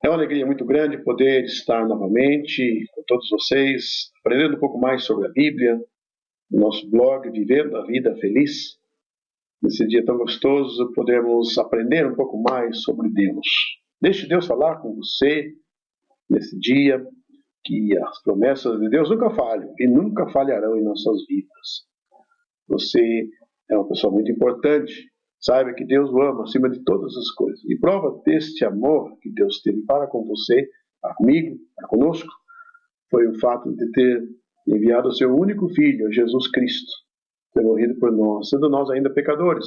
É uma alegria muito grande poder estar novamente com todos vocês, aprendendo um pouco mais sobre a Bíblia, no nosso blog Vivendo a Vida Feliz. Nesse dia tão gostoso, podemos aprender um pouco mais sobre Deus. Deixe Deus falar com você nesse dia, que as promessas de Deus nunca falham e nunca falharão em nossas vidas. Você é uma pessoa muito importante. Saiba que Deus o ama acima de todas as coisas. E prova deste amor que Deus teve para com você, para comigo, para conosco, foi o fato de ter enviado o seu único Filho, Jesus Cristo, ter morrido por nós, sendo nós ainda pecadores.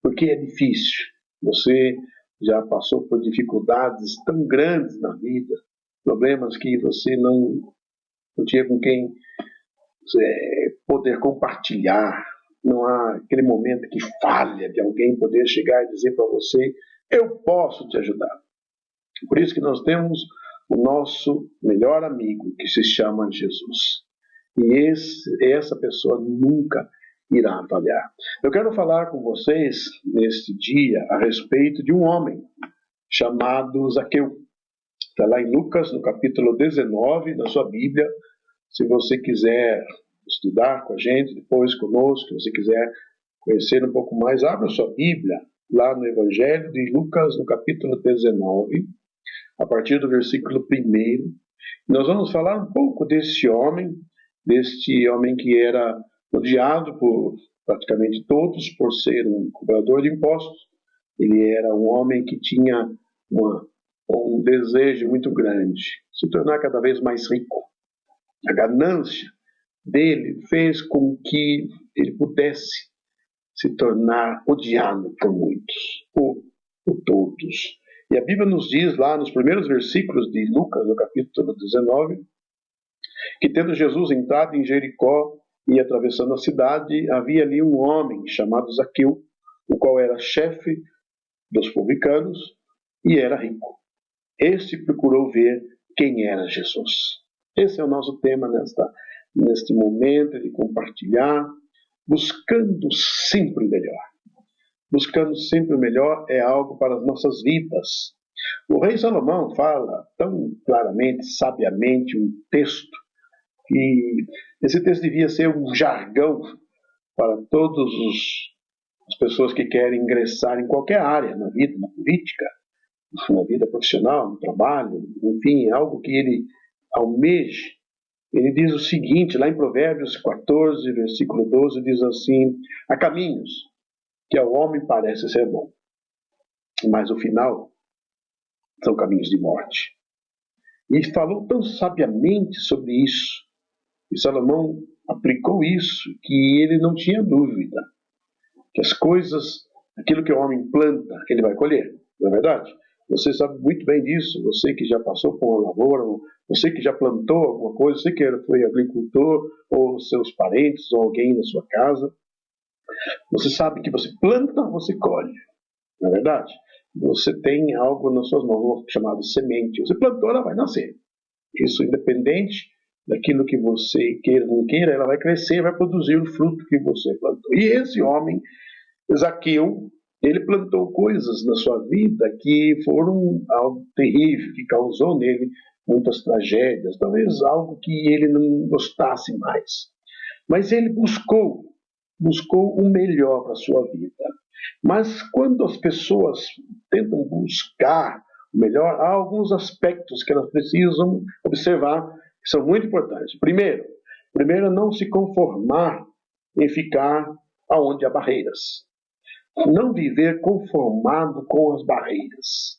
Porque é difícil. Você já passou por dificuldades tão grandes na vida, problemas que você não tinha com quem poder compartilhar. Não há aquele momento que falha de alguém poder chegar e dizer para você: eu posso te ajudar. Por isso que nós temos o nosso melhor amigo, que se chama Jesus. E essa pessoa nunca irá falhar. Eu quero falar com vocês neste dia a respeito de um homem chamado Zaqueu. Está lá em Lucas, no capítulo 19 da sua Bíblia. Se você quiser estudar com a gente, depois conosco, se você quiser conhecer um pouco mais, abra sua Bíblia lá no Evangelho de Lucas, no capítulo 19, a partir do versículo 1. Nós vamos falar um pouco deste homem que era odiado por praticamente todos por ser um cobrador de impostos. Ele era um homem que tinha um desejo muito grande, se tornar cada vez mais rico. A ganância dele fez com que ele pudesse se tornar odiado por muitos, por todos. E a Bíblia nos diz lá nos primeiros versículos de Lucas, no capítulo 19, que tendo Jesus entrado em Jericó e atravessando a cidade, havia ali um homem chamado Zaqueu, o qual era chefe dos publicanos e era rico. Este procurou ver quem era Jesus. Esse é o nosso tema neste momento de compartilhar, buscando sempre o melhor. Buscando sempre o melhor é algo para as nossas vidas. O rei Salomão fala tão claramente, sabiamente, um texto, que esse texto devia ser um jargão para todas as pessoas que querem ingressar em qualquer área, na vida, na política, na vida profissional, no trabalho, enfim, algo que ele almeje. Ele diz o seguinte, lá em Provérbios 14, versículo 12, diz assim: há caminhos que ao homem parece ser bom, mas o final são caminhos de morte. E falou tão sabiamente sobre isso, e Salomão aplicou isso, que ele não tinha dúvida que as coisas, aquilo que o homem planta, ele vai colher, não é verdade? Você sabe muito bem disso, você que já passou por uma lavoura, você que já plantou alguma coisa, você que foi agricultor, ou seus parentes, ou alguém na sua casa. Você sabe que você planta, você colhe, não é verdade? Você tem algo nas suas mãos chamado semente. Você plantou, ela vai nascer. Isso independente daquilo que você queira ou não queira, ela vai crescer, vai produzir o fruto que você plantou. E esse homem, Zaqueu, ele plantou coisas na sua vida que foram algo terrível, que causou nele muitas tragédias, talvez algo que ele não gostasse mais. Mas ele buscou o melhor para a sua vida. Mas quando as pessoas tentam buscar o melhor, há alguns aspectos que elas precisam observar que são muito importantes. Primeiro, não se conformar em ficar aonde há barreiras. Não viver conformado com as barreiras.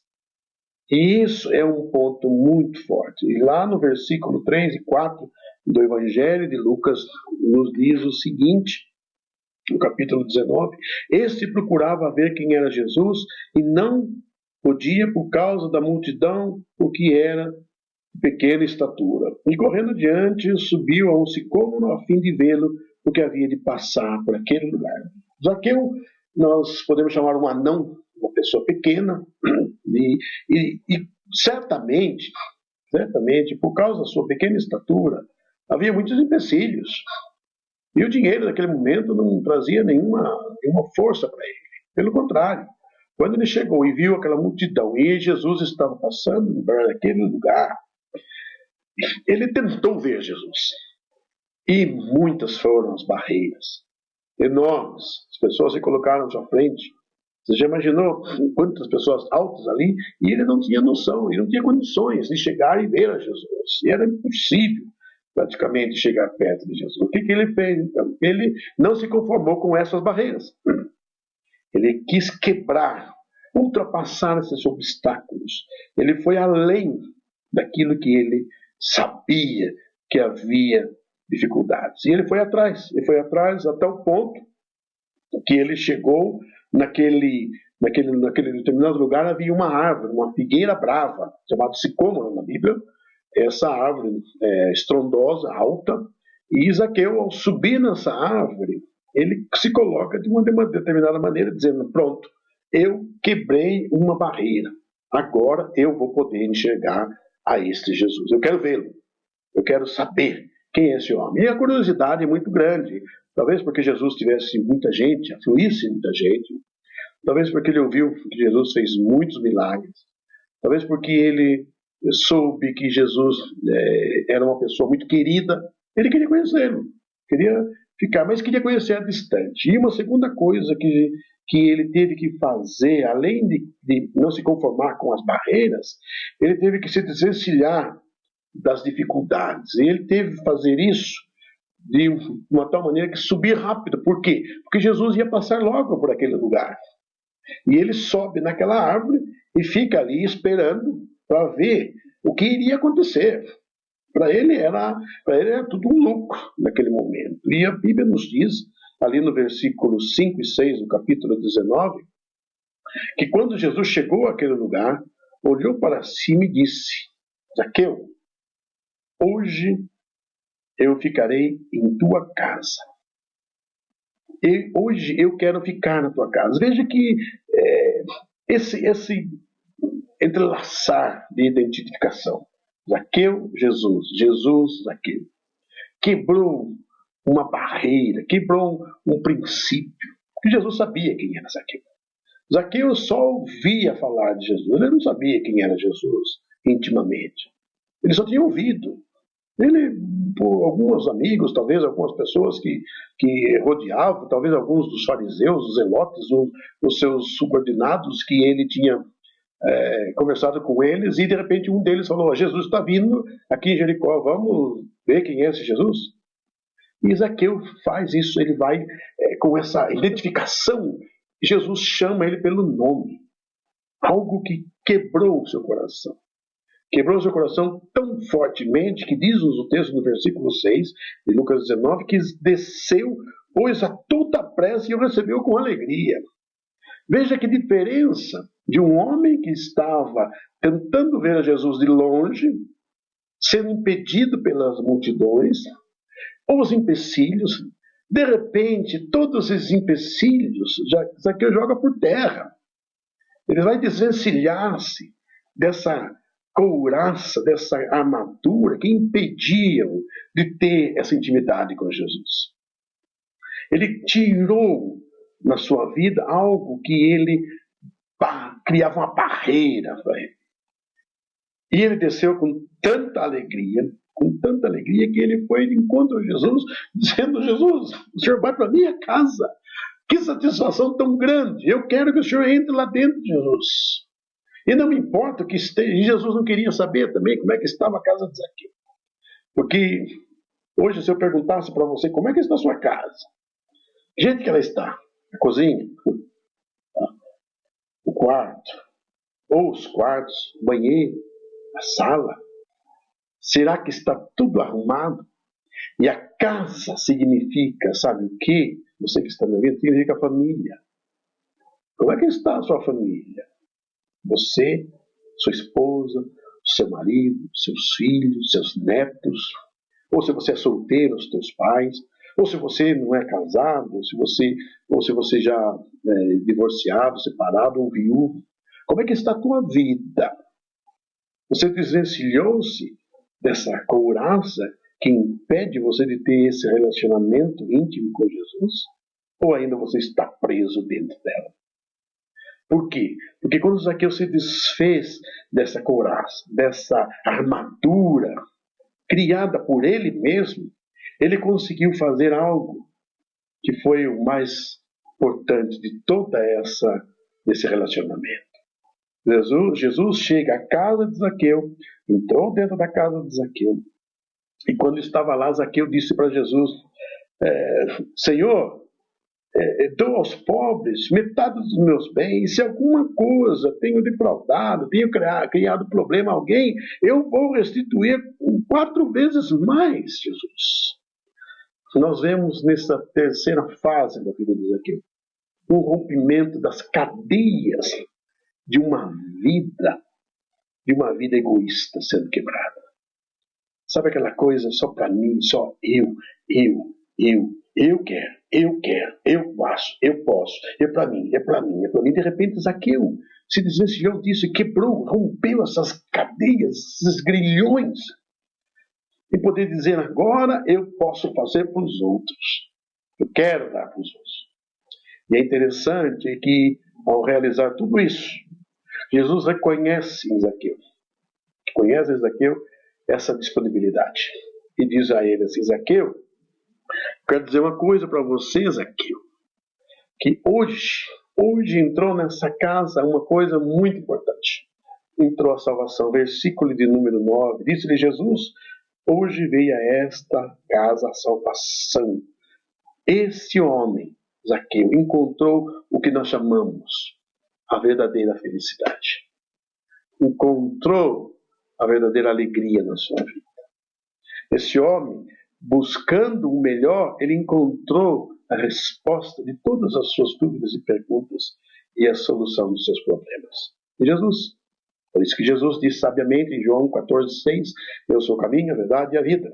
E isso é um ponto muito forte. E lá no versículo 3 e 4 do Evangelho de Lucas nos diz o seguinte, no capítulo 19, este procurava ver quem era Jesus e não podia por causa da multidão, porque era de pequena estatura. E correndo diante, subiu a um sicômoro a fim de vê-lo, porque havia de passar por aquele lugar. Zaqueu, nós podemos chamar um anão, uma pessoa pequena, e certamente, por causa da sua pequena estatura, havia muitos empecilhos. E o dinheiro naquele momento não trazia nenhuma força para ele. Pelo contrário, Quando ele chegou e viu aquela multidão e Jesus estava passando por aquele lugar, ele tentou ver Jesus. E muitas foram as barreiras, enormes. As pessoas se colocaram à sua frente. Você já imaginou quantas pessoas altas ali? E ele não tinha noção, ele não tinha condições de chegar e ver a Jesus. E era impossível, praticamente, chegar perto de Jesus. O que ele fez, então? Ele não se conformou com essas barreiras. Ele quis quebrar, ultrapassar esses obstáculos. Ele foi além daquilo que ele sabia que havia dificuldades. E ele foi atrás a tal ponto que ele chegou naquele determinado lugar. Havia uma árvore, uma figueira brava, chamada sicômoro na Bíblia. Essa árvore estrondosa, alta, e Zaqueu, ao subir nessa árvore, ele se coloca de uma determinada maneira, dizendo: pronto, eu quebrei uma barreira, agora eu vou poder enxergar a este Jesus, eu quero vê-lo, eu quero saber quem é esse homem. E a curiosidade é muito grande, talvez porque Jesus tivesse muita gente, afluísse muita gente, talvez porque ele ouviu que Jesus fez muitos milagres, talvez porque ele soube que Jesus era uma pessoa muito querida. Ele queria conhecê-lo, queria ficar, mas queria conhecer a distante. E uma segunda coisa que ele teve que fazer, além de não se conformar com as barreiras, ele teve que se desvencilhar das dificuldades. E ele teve que fazer isso de uma tal maneira que subir rápido. Por quê? Porque Jesus ia passar logo por aquele lugar. E ele sobe naquela árvore e fica ali esperando para ver o que iria acontecer. Para ele era tudo um lucro naquele momento. E a Bíblia nos diz, ali no versículo 5 e 6 do capítulo 19, que quando Jesus chegou àquele lugar, olhou para cima e disse: Zaqueu, hoje eu ficarei em tua casa. E hoje eu quero ficar na tua casa. Veja que esse entrelaçar de identificação, Zaqueu, Jesus, Jesus, Zaqueu, quebrou uma barreira, quebrou um princípio, porque Jesus sabia quem era Zaqueu. Zaqueu só ouvia falar de Jesus, ele não sabia quem era Jesus intimamente, ele só tinha ouvido. Ele, por alguns amigos, talvez algumas pessoas que rodeavam, talvez alguns dos fariseus, os zelotes, os seus subordinados, que ele tinha conversado com eles, e de repente um deles falou: Jesus está vindo aqui em Jericó, vamos ver quem é esse Jesus? E Zaqueu faz isso, ele vai com essa identificação. Jesus chama ele pelo nome, algo que quebrou o seu coração. Quebrou o seu coração tão fortemente que diz-nos o texto no versículo 6 de Lucas 19, que desceu, pois a toda pressa, e o recebeu com alegria. Veja que diferença de um homem que estava tentando ver a Jesus de longe, sendo impedido pelas multidões, ou os empecilhos. De repente, todos esses empecilhos, Zaqueu joga por terra. Ele vai desvencilhar-se dessa couraça, dessa armadura que impediam de ter essa intimidade com Jesus. Ele tirou na sua vida algo que ele criava uma barreira para ele. E ele desceu com tanta alegria que ele foi de encontro a Jesus, dizendo: Jesus, o Senhor vai para minha casa. Que satisfação tão grande! Eu quero que o Senhor entre lá dentro, Jesus. E não me importa o que esteja. E Jesus não queria saber também como é que estava a casa de Zaqueu. Porque hoje, se eu perguntasse para você como é que está a sua casa, gente que ela está, a cozinha, o quarto, ou os quartos, o banheiro, a sala, será que está tudo arrumado? E a casa significa, sabe o que? Você que está me ouvindo, significa família. Como é que está a sua família? Você, sua esposa, seu marido, seus filhos, seus netos, ou se você é solteiro, os teus pais, ou se você não é casado, ou se você já é divorciado, separado ou viúvo. Como é que está a tua vida? Você desvencilhou-se dessa couraça que impede você de ter esse relacionamento íntimo com Jesus? Ou ainda você está preso dentro dela? Por quê? Porque quando Zaqueu se desfez dessa couraça, dessa armadura criada por ele mesmo, ele conseguiu fazer algo que foi o mais importante de toda esse relacionamento. Jesus chega à casa de Zaqueu, entrou dentro da casa de Zaqueu, e quando estava lá, Zaqueu disse para Jesus: Senhor, dou aos pobres metade dos meus bens. Se alguma coisa tenho defraudado, tenho criado problema a alguém, eu vou restituir 4 vezes mais, Jesus. Nós vemos nessa terceira fase da vida de Zaqueu um rompimento das cadeias de uma vida egoísta sendo quebrada. Sabe aquela coisa só para mim, só eu quero, eu faço, eu posso, é para mim. De repente Zaqueu se desvencilhou disso, quebrou, rompeu essas cadeias, esses grilhões, e poder dizer: agora eu posso fazer para os outros, eu quero dar para os outros. E é interessante que, ao realizar tudo isso, Jesus reconhece em Zaqueu, essa disponibilidade, e diz a ele assim: Zaqueu, quero dizer uma coisa para você, Zaqueu, que hoje entrou nessa casa uma coisa muito importante. Entrou a salvação. Versículo de número 9, disse-lhe Jesus: hoje veio a esta casa a salvação. Esse homem, Zaqueu, encontrou o que nós chamamos a verdadeira felicidade. Encontrou a verdadeira alegria na sua vida. Esse homem, buscando o melhor, ele encontrou a resposta de todas as suas dúvidas e perguntas e a solução dos seus problemas. E Jesus, por isso que Jesus disse sabiamente em João 14,6: eu sou o caminho, a verdade e a vida.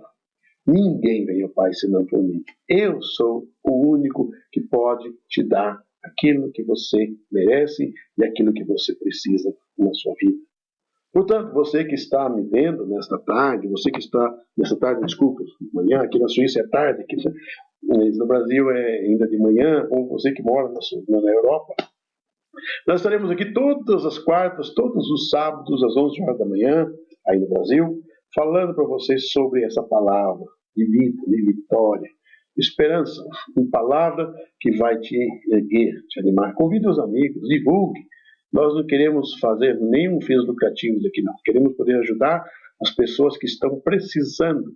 Ninguém vem ao Pai senão por mim. Eu sou o único que pode te dar aquilo que você merece e aquilo que você precisa na sua vida. Portanto, você que está me vendo nesta tarde, manhã, aqui na Suíça é tarde, aqui no Brasil é ainda de manhã, ou você que mora na Europa, nós estaremos aqui todas as quartas, todos os sábados, às 11 horas da manhã, aí no Brasil, falando para vocês sobre essa palavra de vida, de vitória, de esperança, uma palavra que vai te erguer, te animar. Convide os amigos, divulgue. Nós não queremos fazer nenhum fins lucrativos aqui, não. Queremos poder ajudar as pessoas que estão precisando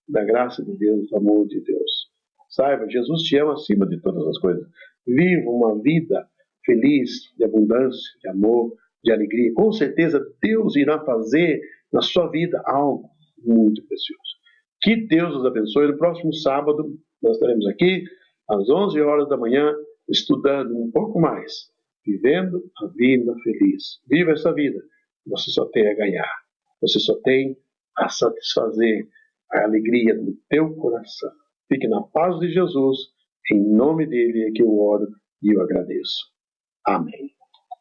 da graça de Deus, do amor de Deus. Saiba, Jesus te ama acima de todas as coisas. Viva uma vida feliz, de abundância, de amor, de alegria. Com certeza Deus irá fazer na sua vida algo muito precioso. Que Deus os abençoe. No próximo sábado nós estaremos aqui às 11 horas da manhã estudando um pouco mais. Vivendo a vida feliz. Viva essa vida. Você só tem a ganhar. Você só tem a satisfazer a alegria do teu coração. Fique na paz de Jesus. Em nome dele é que eu oro e eu agradeço. Amém.